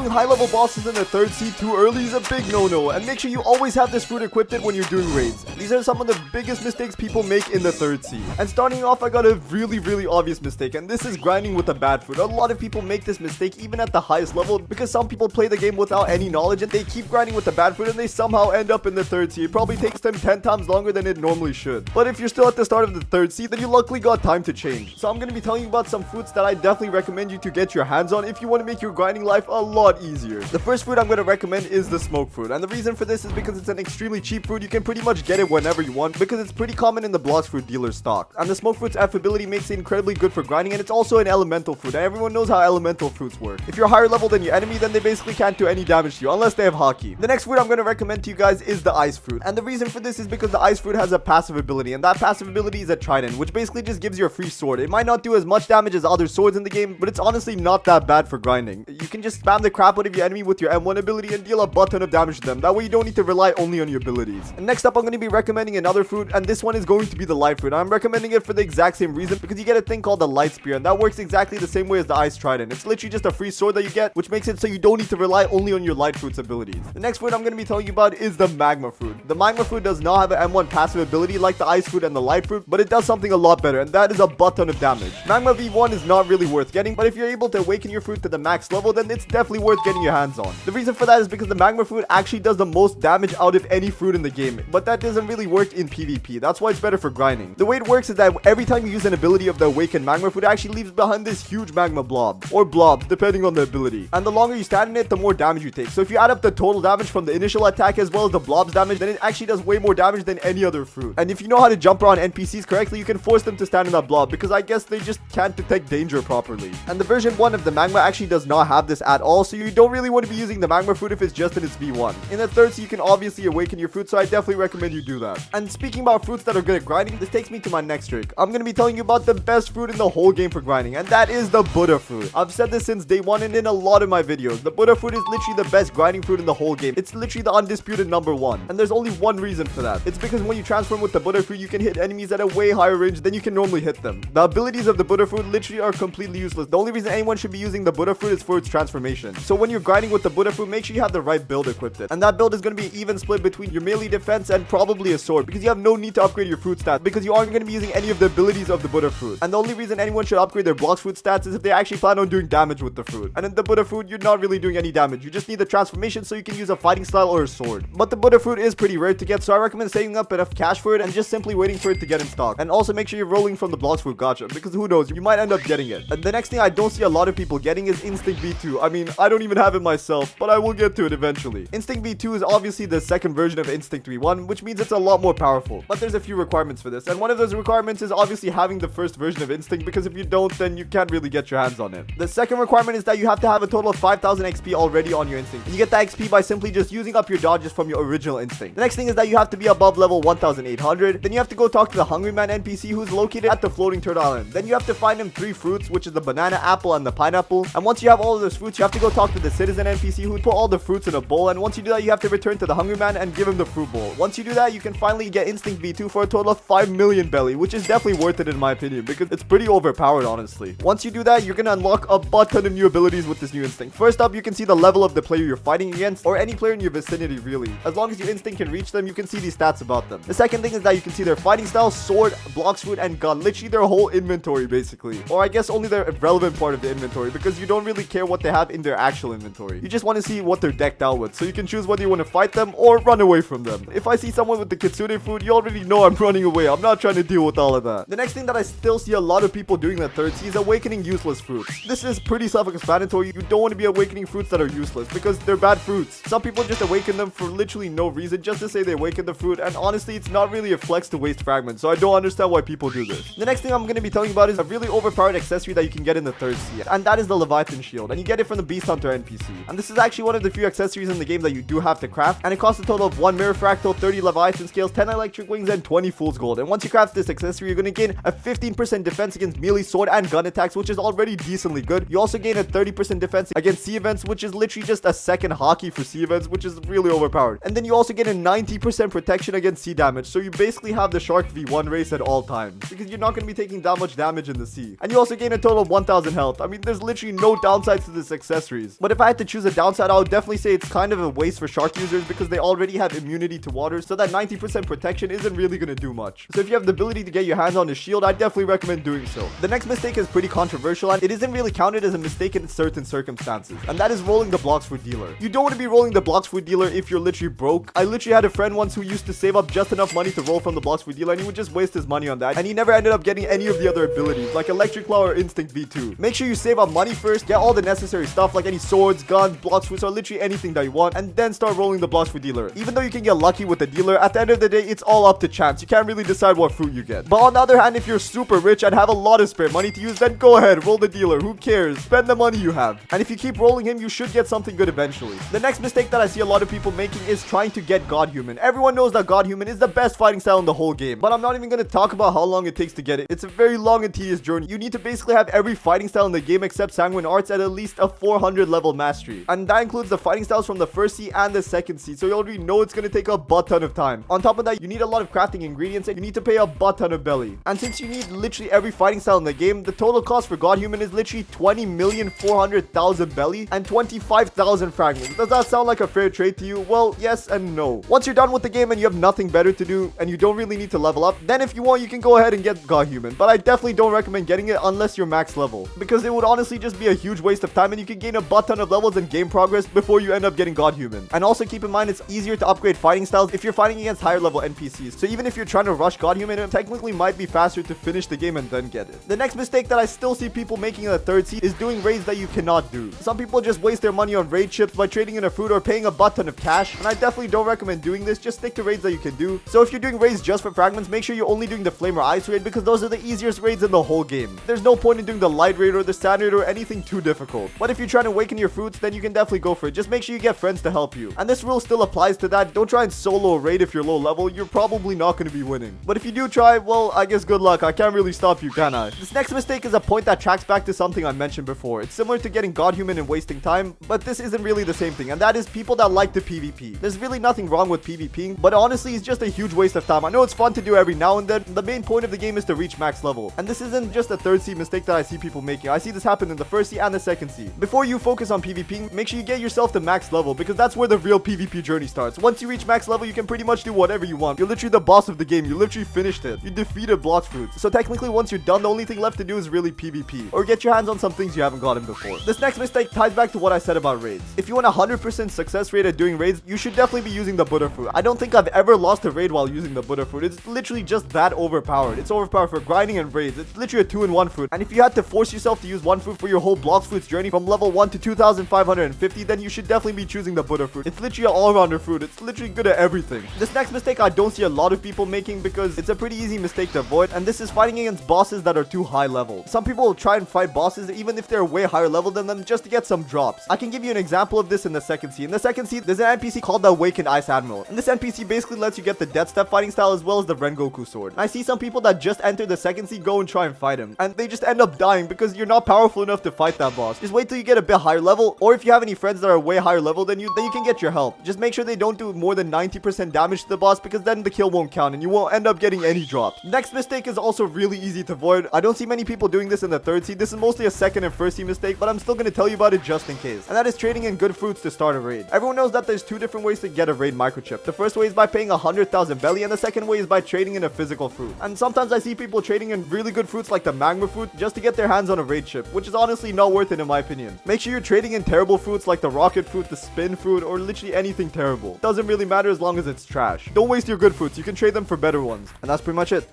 Doing high level bosses in the 3rd sea too early is a big no-no, and make sure you always have this fruit equipped when you're doing raids. These are some of the biggest mistakes people make in the 3rd sea. And starting off, I got a really obvious mistake, and this is grinding with the bad fruit. A lot of people make this mistake even at the highest level because some people play the game without any knowledge and they keep grinding with the bad fruit and they somehow end up in the 3rd sea. It probably takes them 10 times longer than it normally should. But if you're still at the start of the 3rd sea, then you luckily got time to change. So I'm going to be telling you about some fruits that I definitely recommend you to get your hands on if you want to make your grinding life a lot easier. The first fruit I'm going to recommend is the smoke fruit, and the reason for this is because it's an extremely cheap fruit. You can pretty much get it whenever you want because it's pretty common in the Blox fruit dealer stock. And the smoke fruit's F ability makes it incredibly good for grinding, and it's also an elemental fruit, and everyone knows how elemental fruits work. If you're higher level than your enemy, then they basically can't do any damage to you unless they have hockey. The next fruit I'm going to recommend to you guys is the ice fruit, and the reason for this is because the ice fruit has a passive ability, and that passive ability is a trident, which basically just gives you a free sword. It might not do as much damage as other swords in the game, but it's honestly not that bad for grinding. You can just spam the crap out of your enemy with your M1 ability and deal a butt ton of damage to them. That way you don't need to rely only on your abilities. And next up, I'm going to be recommending another fruit, and this one is going to be the light fruit. I'm recommending it for the exact same reason because you get a thing called the light spear, and that works exactly the same way as the ice trident. It's literally just a free sword that you get, which makes it so you don't need to rely only on your light fruit's abilities. The next fruit I'm going to be telling you about is the magma fruit. The magma fruit does not have an M1 passive ability like the ice fruit and the light fruit, but it does something a lot better, and that is a butt ton of damage. Magma V1 is not really worth getting, but if you're able to awaken your fruit to the max level, then it's definitely worth getting your hands on. The reason for that is because the magma fruit actually does the most damage out of any fruit in the game, but that doesn't really work in PvP. That's why it's better for grinding. The way it works is that every time you use an ability of the awakened magma fruit, it actually leaves behind this huge magma blob, or blobs, depending on the ability. And the longer you stand in it, the more damage you take. So if you add up the total damage from the initial attack as well as the blobs damage, then it actually does way more damage than any other fruit. And if you know how to jump around NPCs correctly, you can force them to stand in that blob because I guess they just can't detect danger properly. And the version 1 of the magma actually does not have this at all, so you don't really want to be using the magma fruit if it's just in its V1. In the 3rd sea, you can obviously awaken your fruit, so I definitely recommend you do that. And speaking about fruits that are good at grinding, this takes me to my next trick. I'm going to be telling you about the best fruit in the whole game for grinding, and that is the Buddha fruit. I've said this since day one and in a lot of my videos. The Buddha fruit is literally the best grinding fruit in the whole game. It's literally the undisputed #1. And there's only one reason for that. It's because when you transform with the Buddha fruit, you can hit enemies at a way higher range than you can normally hit them. The abilities of the Buddha fruit literally are completely useless. The only reason anyone should be using the Buddha fruit is for its transformation. So when you're grinding with the Buddha fruit, make sure you have the right build equipped. And that build is going to be an even split between your melee defense and probably a sword, because you have no need to upgrade your fruit stats because you aren't going to be using any of the abilities of the Buddha fruit. And the only reason anyone should upgrade their Blox fruit stats is if they actually plan on doing damage with the fruit. And in the Buddha fruit, you're not really doing any damage. You just need the transformation so you can use a fighting style or a sword. But the Buddha fruit is pretty rare to get, so I recommend saving up enough cash for it and just simply waiting for it to get in stock. And also make sure you're rolling from the Blox fruit gacha, because who knows, you might end up getting it. And the next thing I don't see a lot of people getting is Instinct V2. I mean, I don't even have it myself, but I will get to it eventually. Instinct V2 is obviously the second version of Instinct V1, which means it's a lot more powerful. But there's a few requirements for this, and one of those requirements is obviously having the first version of Instinct, because if you don't, then you can't really get your hands on it. The second requirement is that you have to have a total of 5,000 XP already on your Instinct. And you get that XP by simply just using up your dodges from your original Instinct. The next thing is that you have to be above level 1,800. Then you have to go talk to the Hungry Man NPC who's located at the Floating Turtle Island. Then you have to find him 3 fruits, which is the banana, apple, and the pineapple. And once you have all of those fruits, you have to go talk to the Citizen NPC who put all the fruits in a bowl. And once you do that, you have to return to the Hungry Man and give him the fruit bowl. Once you do that, you can finally get Instinct V2 for a total of 5 million belly, which is definitely worth it in my opinion, because it's pretty overpowered, honestly. Once you do that, you're gonna unlock a butt ton of new abilities with this new Instinct. First up, you can see the level of the player you're fighting against, or any player in your vicinity, really. As long as your Instinct can reach them, you can see these stats about them. The second thing is that you can see their fighting style, sword, Blox fruit, and gun. Literally their whole inventory, basically. Or I guess only their relevant part of the inventory, because you don't really care what they have in their actual inventory. You just want to see what they're decked out with, so you can choose whether you want to fight them or run away from them. If I see someone with the Kitsune fruit, you already know I'm running away. I'm not trying to deal with all of that. The next thing that I still see a lot of people doing in the 3rd sea is awakening useless fruits. This is pretty self-explanatory. You don't want to be awakening fruits that are useless because they're bad fruits. Some people just awaken them for literally no reason, just to say they awakened the fruit, and honestly, it's not really a flex to waste fragments, so I don't understand why people do this. The next thing I'm going to be telling you about is a really overpowered accessory that you can get in the 3rd sea, and that is the Leviathan shield, and you get it from the Beast Hunter NPC. And this is actually one of the few accessories in the game that you do have to craft, and it costs a total of 1 mirror fractal, 30 Leviathan scales, 10 electric wings, and 20 fool's gold. And once you craft this accessory, you're going to gain a 15% defense against melee, sword, and gun attacks, which is already decently good. You also gain a 30% defense against sea events, which is literally just a second hockey for sea events, which is really overpowered. And then you also get a 90% protection against sea damage, so you basically have the Shark V1 race at all times, because you're not going to be taking that much damage in the sea. And you also gain a total of 1,000 health. I mean, there's literally no downsides to this accessories. rays. But if I had to choose a downside, I would definitely say it's kind of a waste for shark users because they already have immunity to water, so that 90% protection isn't really going to do much. So if you have the ability to get your hands on a shield, I definitely recommend doing so. The next mistake is pretty controversial, and it isn't really counted as a mistake in certain circumstances, and that is rolling the Blox food dealer. You don't want to be rolling the Blox food dealer if you're literally broke. I literally had a friend once who used to save up just enough money to roll from the Blox food dealer, and he would just waste his money on that, and he never ended up getting any of the other abilities like Electric Claw or Instinct V2. Make sure you save up money first, get all the necessary stuff like any swords, guns, Blox foods, or literally anything that you want, and then start rolling the Blox food dealer. Even though you can get lucky with the dealer, at the end of the day, it's all up to chance. You can't really decide what fruit you get. But on the other hand, if you're super rich and have a lot of spare money to use, then go ahead, roll the dealer. Who cares? Spend the money you have. And if you keep rolling him, you should get something good eventually. The next mistake that I see a lot of people making is trying to get God Human. Everyone knows that God Human is the best fighting style in the whole game, but I'm not even going to talk about how long it takes to get it. It's a very long and tedious journey. You need to basically have every fighting style in the game except Sanguine Arts at least a 400 level mastery. And that includes the fighting styles from the first sea and the second sea, so you already know it's going to take a butt ton of time. On top of that, you need a lot of crafting ingredients and you need to pay a butt ton of belly. And since you need literally every fighting style in the game, the total cost for God Human is literally 20,400,000 belly and 25,000 fragments. Does that sound like a fair trade to you? Well, yes and no. Once you're done with the game and you have nothing better to do and you don't really need to level up, then if you want, you can go ahead and get God Human. But I definitely don't recommend getting it unless you're max level, because it would honestly just be a huge waste of time and you can gain a butt ton of levels and game progress before you end up getting God Human. And also keep in mind, it's easier to upgrade fighting styles if you're fighting against higher level NPCs. So even if you're trying to rush God Human, it technically might be faster to finish the game and then get it. The next mistake that I still see people making in the third seed is doing raids that you cannot do. Some people just waste their money on raid chips by trading in a fruit or paying a butt ton of cash, and I definitely don't recommend doing this. Just stick to raids that you can do. So if you're doing raids just for fragments, make sure you're only doing the flame or ice raid, because those are the easiest raids in the whole game. There's no point in doing the light raid or the sand raid or anything too difficult. But if you're trying to awaken your fruits, then you can definitely go for it. Just make sure you get friends to help you. And this rule still applies to that. Don't try and solo a raid if you're low level. You're probably not going to be winning. But if you do try, well, I guess good luck. I can't really stop you, can I? This next mistake is a point that tracks back to something I mentioned before. It's similar to getting God Human and wasting time, but this isn't really the same thing, and that is people that like to PvP. There's really nothing wrong with PvPing, but honestly, it's just a huge waste of time. I know it's fun to do every now and then. The main point of the game is to reach max level, and this isn't just a third sea mistake that I see people making. I see this happen in the first sea and the second sea. Before you focus on PvPing, make sure you get yourself to max level, because that's where the real PvP journey starts. Once you reach max level, you can pretty much do whatever you want. You're literally the boss of the game. You literally finished it. You defeated Blox fruits. So technically, once you're done, the only thing left to do is really PvP, or get your hands on some things you haven't gotten before. This next mistake ties back to what I said about raids. If you want a 100% success rate at doing raids, you should definitely be using the Buddha fruit. I don't think I've ever lost a raid while using the Buddha fruit. It's literally just that overpowered. It's overpowered for grinding and raids. It's literally a 2-in-1 fruit. And if you had to force yourself to use one fruit for your whole Blox fruits journey from level 1 to 2,550, then you should definitely be choosing the Buddha fruit. It's literally an all-rounder fruit. It's literally good at everything. This next mistake I don't see a lot of people making, because it's a pretty easy mistake to avoid, and this is fighting against bosses that are too high level. Some people will try and fight bosses even if they're way higher level than them just to get some drops. I can give you an example of this in the second sea. In the second sea, there's an NPC called the Awakened Ice Admiral, and this NPC basically lets you get the Death Step fighting style as well as the Rengoku sword. And I see some people that just enter the second sea go and try and fight him, and they just end up dying because you're not powerful enough to fight that boss. Just wait till you get a bit higher level, or if you have any friends that are way higher level than you, then you can get your help. Just make sure they don't do more than 90% damage to the boss, because then the kill won't count and you won't end up getting any drops. Next mistake is also really easy to avoid. I don't see many people doing this in the third sea. This is mostly a second and first sea mistake, but I'm still going to tell you about it just in case. And that is trading in good fruits to start a raid. Everyone knows that there's two different ways to get a raid microchip. The first way is by paying 100,000 belly, and the second way is by trading in a physical fruit. And sometimes I see people trading in really good fruits like the magma fruit just to get their hands on a raid chip, which is honestly not worth it in my opinion. Make sure you're trading in terrible fruits like the rocket fruit, the spin fruit, or literally anything terrible. Doesn't really matter as long as it's trash. Don't waste your good fruits. You can trade them for better ones. And that's pretty much it.